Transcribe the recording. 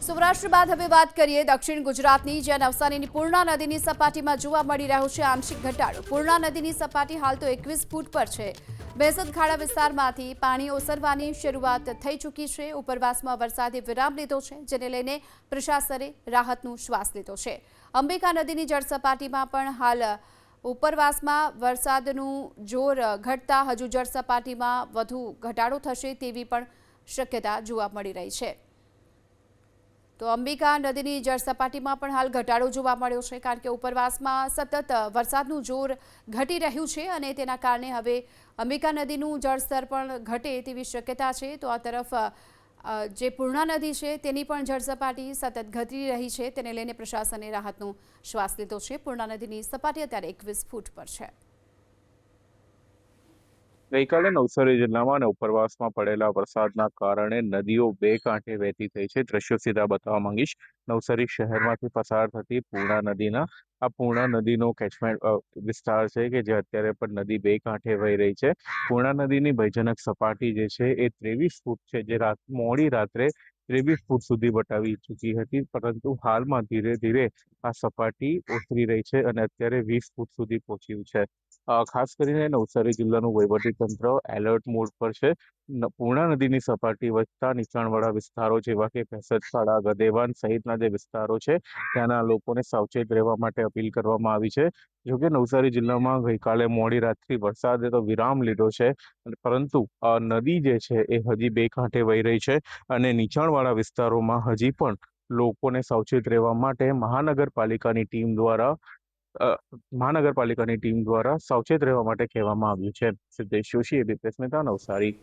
સૌરાષ્ટ્ર બાદ હવે વાત કરીએ દક્ષિણ ગુજરાતની, જ્યાં નવસારીની પૂર્ણા નદીની સપાટીમાં જોવા મળી રહ્યો છે આંશિક ઘટાડો। પૂર્ણા નદીની સપાટી હાલ તો 21 ફૂટ પર છે। બેસદ ખાડા વિસ્તારમાંથી પાણી ઓસરવાની શરૂઆત થઈ ચૂકી છે। ઉપરવાસમાં વરસાદે વિરામ લીધો છે, જેને લઈને પ્રશાસને રાહતનો શ્વાસ લીધો છે। અંબિકા નદીની જળ સપાટીમાં પણ હાલ ઉપરવાસમાં વરસાદનું જોર ઘટતા હજુ જળ સપાટીમાં વધુ ઘટાડો થશે તેવી પણ શક્યતા જોવા મળી રહી છે। તો અંબિકા નદીની જળ સપાટીમાં પણ હાલ ઘટાડો જોવા મળ્યો છે, કારણ કે ઉપરવાસમાં સતત વરસાદનું જોર ઘટી રહ્યું છે અને તેના કારણે હવે અંબિકા નદીનું જળસ્તર પણ ઘટે તેવી શક્યતા છે। તો આ તરફ જે પૂર્ણા નદી છે તેની પણ જળ સપાટી સતત ઘટી રહી છે, તેને લઈને પ્રશાસને રાહતનો શ્વાસ લીધો છે। પૂર્ણા નદીની સપાટી અત્યારે 21 ફૂટ પર છે। ગઈકાલે નવસારી જિલ્લામાં અને ઉપરવાસમાં પડેલા વરસાદના કારણે નદીઓ બે કાંઠે વહેતી થઈ છે। દ્રશ્યો સીધા બતાવવા માંગીશ। નવસારી શહેરમાંથી પસાર થતી પૂર્ણા નદીના આ પૂર્ણા નદીનો કેચમેન્ટ વિસ્તાર છે કે જે અત્યારે પણ નદી બે કાંઠે વહી રહી છે। પૂર્ણા નદીની ભયજનક સપાટી જે છે એ 23 ફૂટ છે, જે મોડી રાત્રે 23 ફૂટ સુધી વટાવી ચૂકી હતી, પરંતુ હાલમાં ધીરે ધીરે આ સપાટી ઓસરી રહી છે અને અત્યારે 20 ફૂટ સુધી પહોંચ્યું છે। ખાસ કરીને નવસારી જિલ્લાનું વહીવટીતંત્ર એલર્ટ મોડ પર છે। પૂર્ણા નદીની સપાટી વધતા નીચાણવાળા વિસ્તારો જેવા કે ભેંસદખાડા, ગદેવાન સહિતના જે વિસ્તારો છે ત્યાંના લોકોને સાવચેત રહેવા માટે અપીલ કરવામાં આવી છે। જોકે નવસારી જિલ્લામાં ગઈકાલે મોડી રાતથી વરસાદે તો વિરામ લીધો છે, પરંતુ નદી જે છે એ હજી બે કાંઠે વહી રહી છે અને નીચાણવાળા વિસ્તારોમાં હજી પણ લોકોને સાવચેત રહેવા માટે મહાનગરપાલિકાની ટીમ દ્વારા સાવચેત રહેવા માટે કહેવામાં આવ્યું છે। Siddhesh Joshi, ABP news, Navsari.